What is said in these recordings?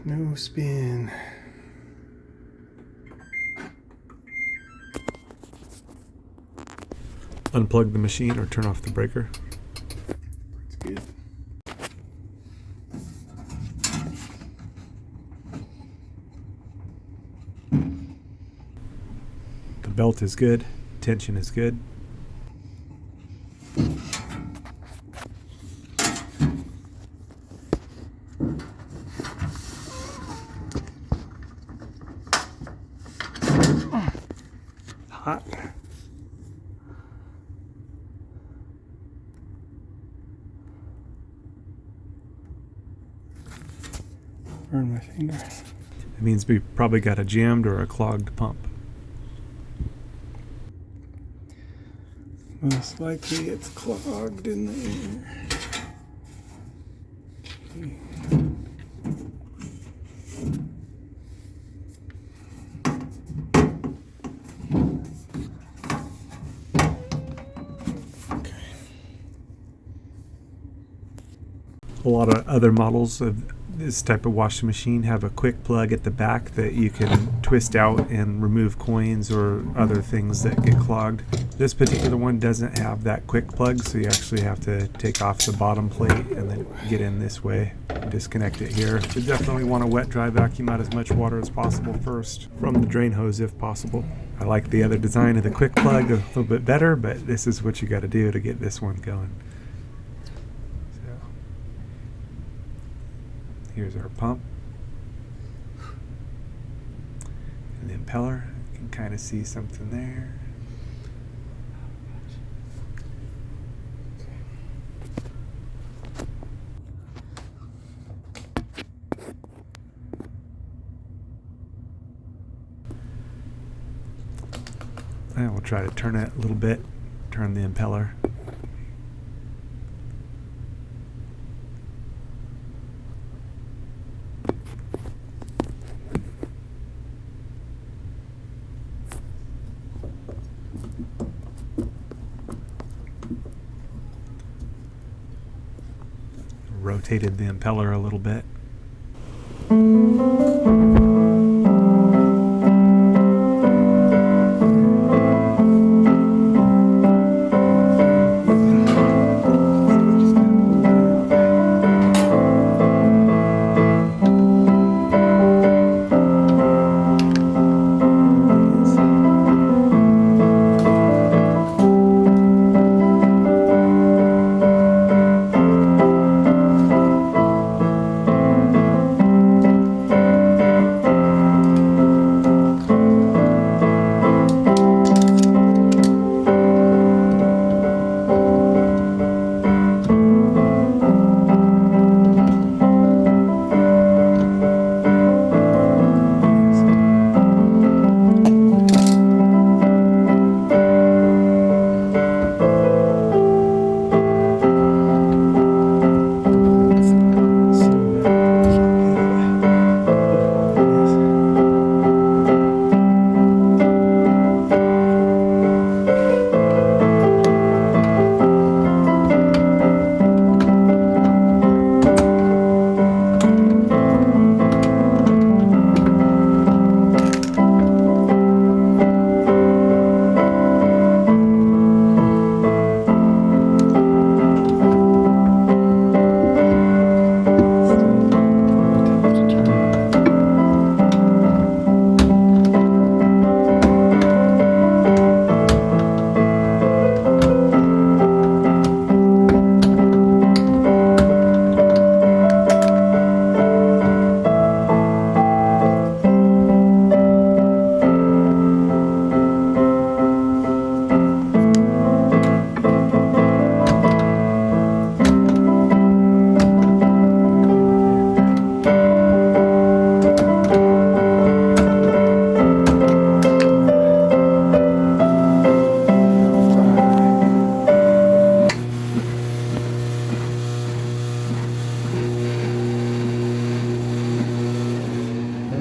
No spin. Unplug the machine or turn off the breaker. It's good. The belt is good. Tension is good. Hot. Burn my finger. It means we probably got a jammed or a clogged pump. Most likely it's clogged in the air. A lot of other models of this type of washing machine have a quick plug at the back that you can twist out and remove coins or other things that get clogged. This particular one doesn't have that quick plug, so you actually have to take off the bottom plate and then get in this way. Disconnect it here. You definitely want to wet dry vacuum out as much water as possible first from the drain hose if possible. I like the other design of the quick plug a little bit better, but this is what you got to do to get this one going. Here's our pump and the impeller. You can kind of see something there. And we'll try to turn it a little bit, turn the impeller. Rotated the impeller a little bit.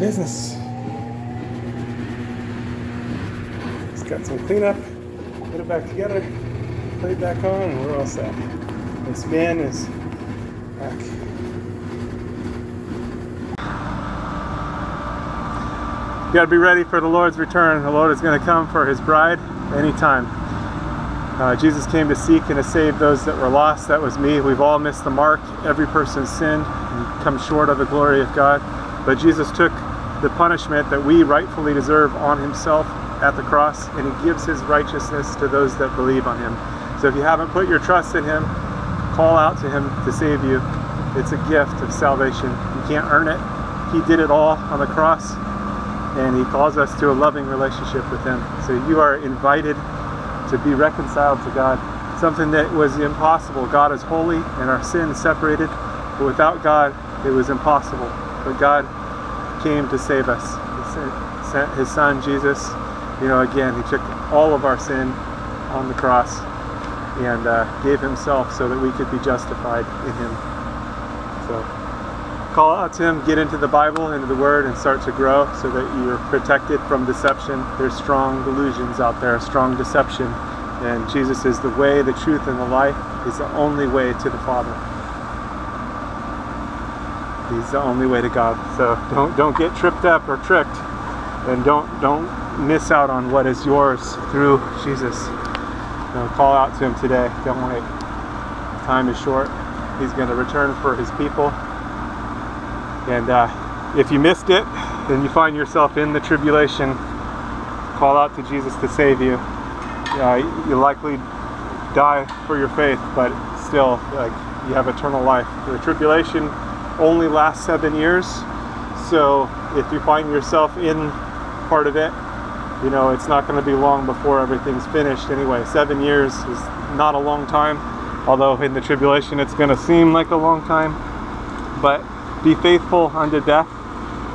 Business. Just got some cleanup, put it back together, put it back on, and we're all set. This van is back. You got to be ready for the Lord's return. The Lord is going to come for his bride anytime. Jesus came to seek and to save those that were lost. That was me. We've all missed the mark. Every person's sinned and come short of the glory of God. But Jesus took the punishment that we rightfully deserve on himself at the cross, and he gives his righteousness to those that believe on him. So if you haven't put your trust in him, call out to him to save you. It's a gift of salvation. You can't earn it. He did it all on the cross, and he calls us to a loving relationship with him. So you are invited to be reconciled to God, something that was impossible. God is holy and our sin is separated, but without God it was impossible. But God came to save us. He sent his son Jesus. Again, he took all of our sin on the cross and gave himself so that we could be justified in him. So call out to him, get into the Bible, into the Word, and start to grow so that you're protected from deception. There's strong delusions out there, strong deception. And Jesus is the way, the truth, and the life. He's the only way to the Father. He's the only way to God. So don't get tripped up or tricked, and don't miss out on what is yours through Jesus. Call out to him today. Don't wait. Time is short. He's going to return for his people. And if you missed it, then you find yourself in the tribulation, call out to Jesus to save you. You'll likely die for your faith, but still, you have eternal life. The tribulation only lasts 7 years, so if you find yourself in part of it, it's not going to be long before everything's finished anyway. 7 years is not a long time, although in the tribulation it's going to seem like a long time. But be faithful unto death.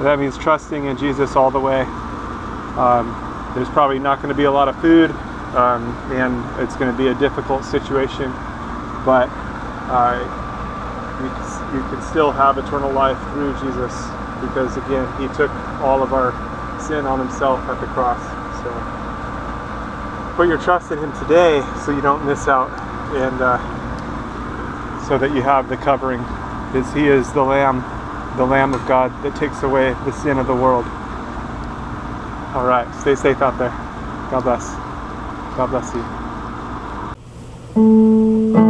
That means trusting in Jesus all the way. There's probably not going to be a lot of food, and it's going to be a difficult situation, but you can still have eternal life through Jesus, because again, he took all of our sin on himself at the cross. So put your trust in him today so you don't miss out, and so that you have the covering, because he is the Lamb of God that takes away the sin of the world. All right, stay safe out there. God bless. God bless you.